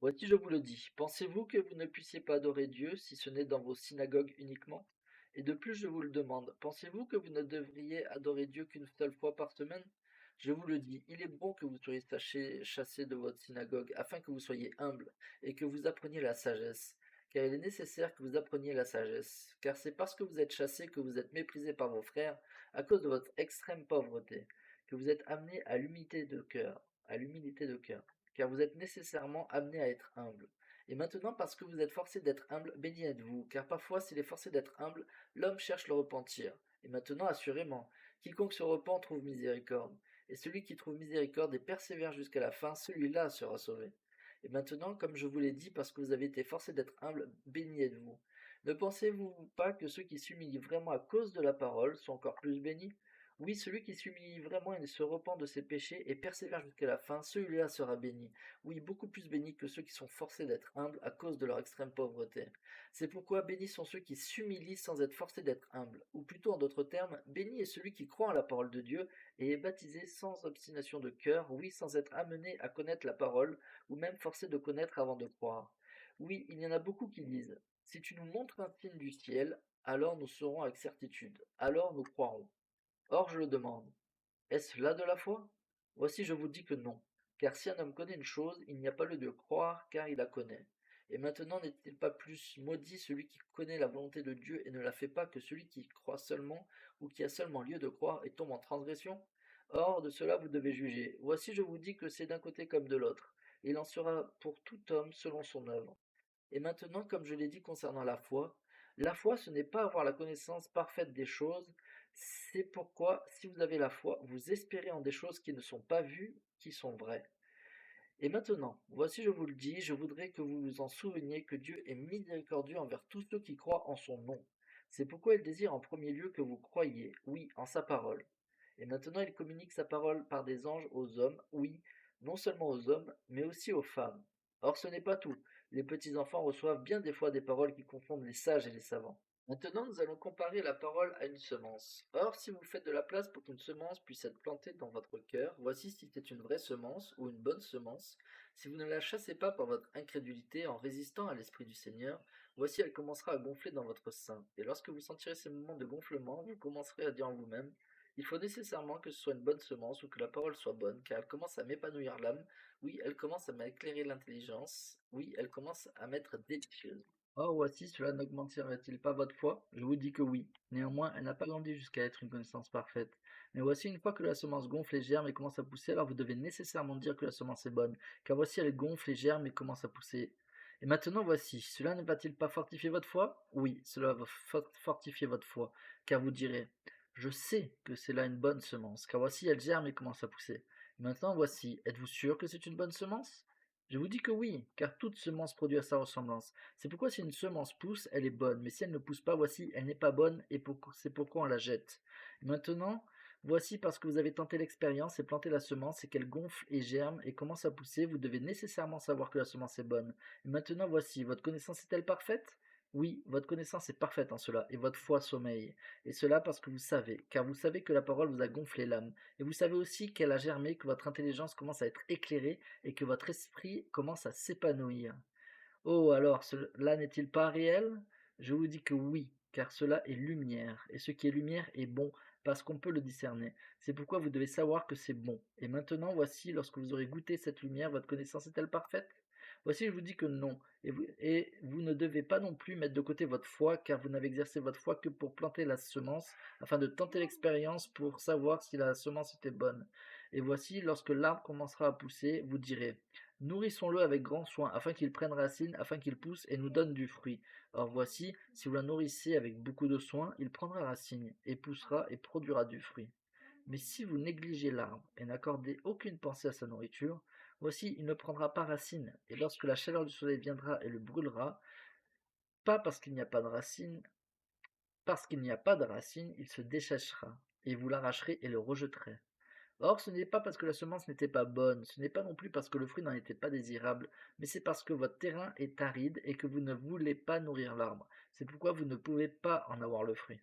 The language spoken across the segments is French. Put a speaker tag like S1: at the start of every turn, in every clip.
S1: Voici, je vous le dis, pensez-vous que vous ne puissiez pas adorer Dieu si ce n'est dans vos synagogues uniquement? Et de plus, je vous le demande, pensez-vous que vous ne devriez adorer Dieu qu'une seule fois par semaine? Je vous le dis, il est bon que vous soyez chassés de votre synagogue, afin que vous soyez humbles et que vous appreniez la sagesse. Car il est nécessaire que vous appreniez la sagesse, car c'est parce que vous êtes chassés que vous êtes méprisés par vos frères à cause de votre extrême pauvreté, que vous êtes amenés à l'humilité de cœur car vous êtes nécessairement amené à être humble. Et maintenant, parce que vous êtes forcé d'être humble, béni êtes-vous, car parfois, s'il est forcé d'être humble, l'homme cherche le repentir. Et maintenant, assurément, quiconque se repent trouve miséricorde. Et celui qui trouve miséricorde et persévère jusqu'à la fin, celui-là sera sauvé. Et maintenant, comme je vous l'ai dit, parce que vous avez été forcé d'être humble, béni êtes-vous. Ne pensez-vous pas que ceux qui s'humilient vraiment à cause de la parole sont encore plus bénis? Oui, celui qui s'humilie vraiment et se repent de ses péchés et persévère jusqu'à la fin, celui-là sera béni. Oui, beaucoup plus béni que ceux qui sont forcés d'être humbles à cause de leur extrême pauvreté. C'est pourquoi bénis sont ceux qui s'humilient sans être forcés d'être humbles. Ou plutôt en d'autres termes, béni est celui qui croit en la parole de Dieu et est baptisé sans obstination de cœur, oui, sans être amené à connaître la parole, ou même forcé de connaître avant de croire. Oui, il y en a beaucoup qui disent, si tu nous montres un signe du ciel, alors nous saurons avec certitude, alors nous croirons. Or je le demande, est-ce là de la foi? Voici je vous dis que non, car si un homme connaît une chose, il n'y a pas lieu de croire, car il la connaît. Et maintenant n'est-il pas plus maudit celui qui connaît la volonté de Dieu et ne la fait pas que celui qui croit seulement, ou qui a seulement lieu de croire et tombe en transgression? Or de cela vous devez juger. Voici je vous dis que c'est d'un côté comme de l'autre. Il en sera pour tout homme selon son œuvre. Et maintenant, comme je l'ai dit concernant la foi, ce n'est pas avoir la connaissance parfaite des choses, c'est pourquoi, si vous avez la foi, vous espérez en des choses qui ne sont pas vues, qui sont vraies. Et maintenant, voici je vous le dis, je voudrais que vous vous en souveniez que Dieu est miséricordieux envers tous ceux qui croient en son nom. C'est pourquoi il désire en premier lieu que vous croyiez, oui, en sa parole. Et maintenant il communique sa parole par des anges aux hommes, oui, non seulement aux hommes, mais aussi aux femmes. Or ce n'est pas tout. Les petits enfants reçoivent bien des fois des paroles qui confondent les sages et les savants. Maintenant, nous allons comparer la parole à une semence. Or, si vous faites de la place pour qu'une semence puisse être plantée dans votre cœur, voici si c'est une vraie semence ou une bonne semence. Si vous ne la chassez pas par votre incrédulité en résistant à l'Esprit du Seigneur, voici elle commencera à gonfler dans votre sein. Et lorsque vous sentirez ces moments de gonflement, vous commencerez à dire en vous-même, il faut nécessairement que ce soit une bonne semence ou que la parole soit bonne, car elle commence à m'épanouir l'âme, oui, elle commence à m'éclairer l'intelligence, oui, elle commence à m'être délicieuse. Or voici, cela n'augmenterait-il pas votre foi? Je vous dis que oui. Néanmoins, elle n'a pas grandi jusqu'à être une connaissance parfaite. Mais voici, une fois que la semence gonfle et germe et commence à pousser, alors vous devez nécessairement dire que la semence est bonne, car voici, elle gonfle et germe et commence à pousser. Et maintenant, voici, cela ne va-t-il pas fortifier votre foi? Oui, cela va fortifier votre foi, car vous direz, je sais que c'est là une bonne semence, car voici, elle germe et commence à pousser. Et maintenant, voici, êtes-vous sûr que c'est une bonne semence? Je vous dis que oui, car toute semence produit à sa ressemblance. C'est pourquoi si une semence pousse, elle est bonne, mais si elle ne pousse pas, voici, elle n'est pas bonne, et c'est pourquoi on la jette. Et maintenant, voici parce que vous avez tenté l'expérience et planté la semence et qu'elle gonfle et germe et commence à pousser, vous devez nécessairement savoir que la semence est bonne. Et maintenant, voici, votre connaissance est-elle parfaite? Oui, votre connaissance est parfaite en cela, et votre foi sommeille. Et cela parce que vous savez, car vous savez que la parole vous a gonflé l'âme. Et vous savez aussi qu'elle a germé, que votre intelligence commence à être éclairée, et que votre esprit commence à s'épanouir. Oh, alors cela n'est-il pas réel? Je vous dis que oui, car cela est lumière, et ce qui est lumière est bon, parce qu'on peut le discerner. C'est pourquoi vous devez savoir que c'est bon. Et maintenant, voici, lorsque vous aurez goûté cette lumière, votre connaissance est-elle parfaite? Voici, je vous dis que non, et vous ne devez pas non plus mettre de côté votre foi, car vous n'avez exercé votre foi que pour planter la semence, afin de tenter l'expérience pour savoir si la semence était bonne. Et voici, lorsque l'arbre commencera à pousser, vous direz, nourrissons-le avec grand soin, afin qu'il prenne racine, afin qu'il pousse et nous donne du fruit. Or voici, si vous la nourrissez avec beaucoup de soin, il prendra racine, et poussera et produira du fruit. Mais si vous négligez l'arbre et n'accordez aucune pensée à sa nourriture, voici, il ne prendra pas racine, et lorsque la chaleur du soleil viendra et le brûlera, pas parce qu'il n'y a pas de racine, parce qu'il n'y a pas de racine, il se déchèchera, et vous l'arracherez et le rejetterez. Or, ce n'est pas parce que la semence n'était pas bonne, ce n'est pas non plus parce que le fruit n'en était pas désirable, mais c'est parce que votre terrain est aride et que vous ne voulez pas nourrir l'arbre. C'est pourquoi vous ne pouvez pas en avoir le fruit.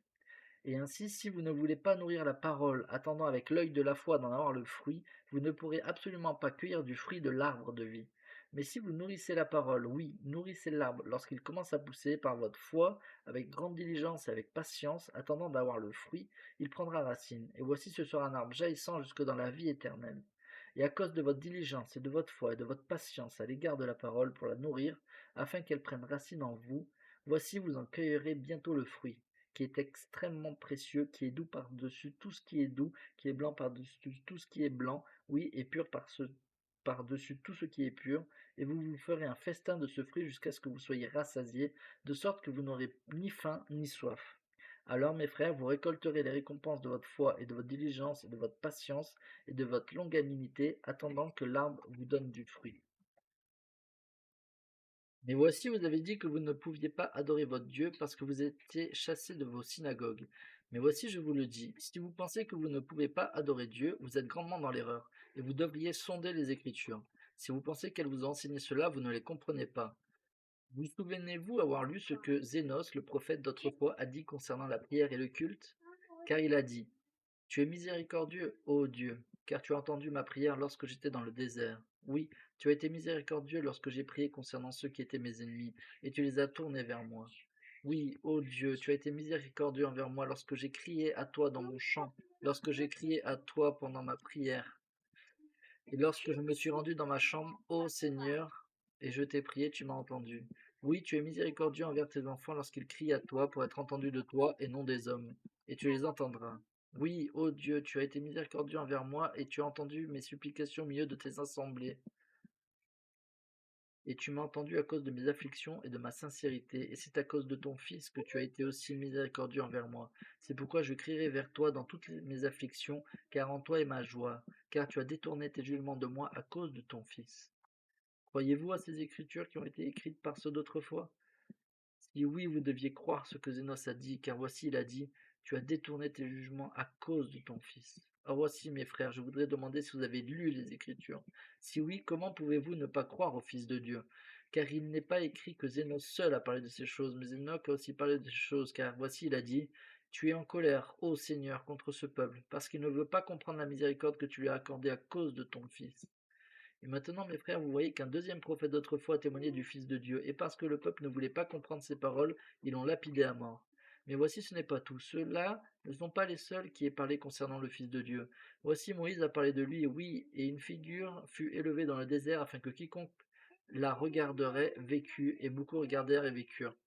S1: Et ainsi, si vous ne voulez pas nourrir la parole, attendant avec l'œil de la foi d'en avoir le fruit, vous ne pourrez absolument pas cueillir du fruit de l'arbre de vie. Mais si vous nourrissez la parole, oui, nourrissez l'arbre lorsqu'il commence à pousser par votre foi, avec grande diligence et avec patience, attendant d'avoir le fruit, il prendra racine. Et voici ce sera un arbre jaillissant jusque dans la vie éternelle. Et à cause de votre diligence et de votre foi et de votre patience à l'égard de la parole pour la nourrir, afin qu'elle prenne racine en vous, voici vous en cueillerez bientôt le fruit, qui est extrêmement précieux, qui est doux par-dessus tout ce qui est doux, qui est blanc par-dessus tout ce qui est blanc, oui, et pur par-dessus tout ce qui est pur, et vous vous ferez un festin de ce fruit jusqu'à ce que vous soyez rassasiés, de sorte que vous n'aurez ni faim ni soif. Alors, mes frères, vous récolterez les récompenses de votre foi et de votre diligence et de votre patience et de votre longanimité, attendant que l'arbre vous donne du fruit. Mais voici, vous avez dit que vous ne pouviez pas adorer votre Dieu parce que vous étiez chassés de vos synagogues. Mais voici, je vous le dis, si vous pensez que vous ne pouvez pas adorer Dieu, vous êtes grandement dans l'erreur, et vous devriez sonder les Écritures. Si vous pensez qu'elles vous ont enseigné cela, vous ne les comprenez pas. Vous souvenez-vous avoir lu ce que Zénos, le prophète d'autrefois, a dit concernant la prière et le culte? Car il a dit, tu es miséricordieux, ô Dieu, car tu as entendu ma prière lorsque j'étais dans le désert. Oui, tu as été miséricordieux lorsque j'ai prié concernant ceux qui étaient mes ennemis, et tu les as tournés vers moi. Oui, ô Dieu, tu as été miséricordieux envers moi lorsque j'ai crié à toi dans mon chant, lorsque j'ai crié à toi pendant ma prière. Et lorsque je me suis rendu dans ma chambre, ô Seigneur, et je t'ai prié, tu m'as entendu. Oui, tu es miséricordieux envers tes enfants lorsqu'ils crient à toi pour être entendus de toi et non des hommes, et tu les entendras. Oui, ô Dieu, tu as été miséricordieux envers moi, et tu as entendu mes supplications au milieu de tes assemblées. Et tu m'as entendu à cause de mes afflictions et de ma sincérité, et c'est à cause de ton Fils que tu as été aussi miséricordieux envers moi. C'est pourquoi je crierai vers toi dans toutes mes afflictions, car en toi est ma joie, car tu as détourné tes jugements de moi à cause de ton Fils. Croyez-vous à ces écritures qui ont été écrites par ceux d'autrefois? Si oui, vous deviez croire ce que Zénos a dit, car voici il a dit, tu as détourné tes jugements à cause de ton Fils. Or voici, mes frères, je voudrais demander si vous avez lu les Écritures. Si oui, comment pouvez-vous ne pas croire au Fils de Dieu? Car il n'est pas écrit que Zénos seul a parlé de ces choses, mais Enoch a aussi parlé de ces choses, car voici il a dit, tu es en colère, ô Seigneur, contre ce peuple, parce qu'il ne veut pas comprendre la miséricorde que tu lui as accordée à cause de ton Fils. Et maintenant, mes frères, vous voyez qu'un deuxième prophète d'autrefois a témoigné du Fils de Dieu, et parce que le peuple ne voulait pas comprendre ses paroles, ils l'ont lapidé à mort. Mais voici, ce n'est pas tout. Ceux-là ne sont pas les seuls qui aient parlé concernant le Fils de Dieu. Voici, Moïse a parlé de lui, oui, et une figure fut élevée dans le désert afin que quiconque la regarderait vécût, et beaucoup regardèrent et vécurent.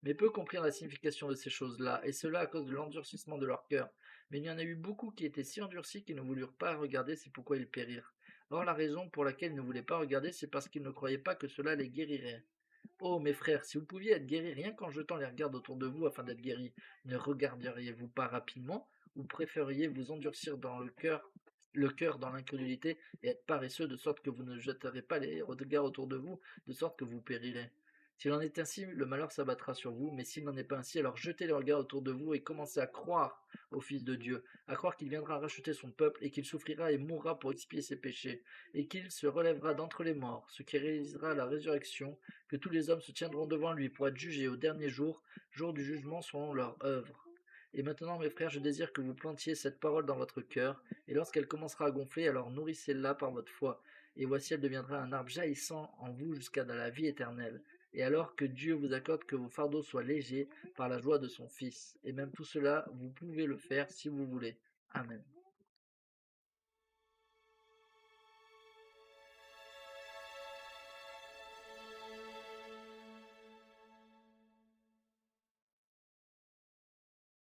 S1: Mais peu comprirent la signification de ces choses-là, et cela à cause de l'endurcissement de leur cœur. Mais il y en a eu beaucoup qui étaient si endurcis qu'ils ne voulurent pas regarder, c'est pourquoi ils périrent. Or la raison pour laquelle ils ne voulaient pas regarder, c'est parce qu'ils ne croyaient pas que cela les guérirait. Oh mes frères, si vous pouviez être guéris rien qu'en jetant les regards autour de vous afin d'être guéris, ne regarderiez-vous pas rapidement, ou préfériez vous endurcir dans le cœur dans l'incrédulité et être paresseux de sorte que vous ne jetterez pas les regards autour de vous, de sorte que vous périrez. S'il en est ainsi, le malheur s'abattra sur vous, mais s'il n'en est pas ainsi, alors jetez les regards autour de vous et commencez à croire au Fils de Dieu, à croire qu'il viendra racheter son peuple et qu'il souffrira et mourra pour expier ses péchés, et qu'il se relèvera d'entre les morts, ce qui réalisera la résurrection, que tous les hommes se tiendront devant lui pour être jugés au dernier jour, jour du jugement selon leur œuvre. Et maintenant, mes frères, je désire que vous plantiez cette parole dans votre cœur, et lorsqu'elle commencera à gonfler, alors nourrissez-la par votre foi, et voici elle deviendra un arbre jaillissant en vous jusqu'à dans la vie éternelle. Et alors que Dieu vous accorde que vos fardeaux soient légers par la joie de son Fils. Et même tout cela, vous pouvez le faire si vous voulez. Amen.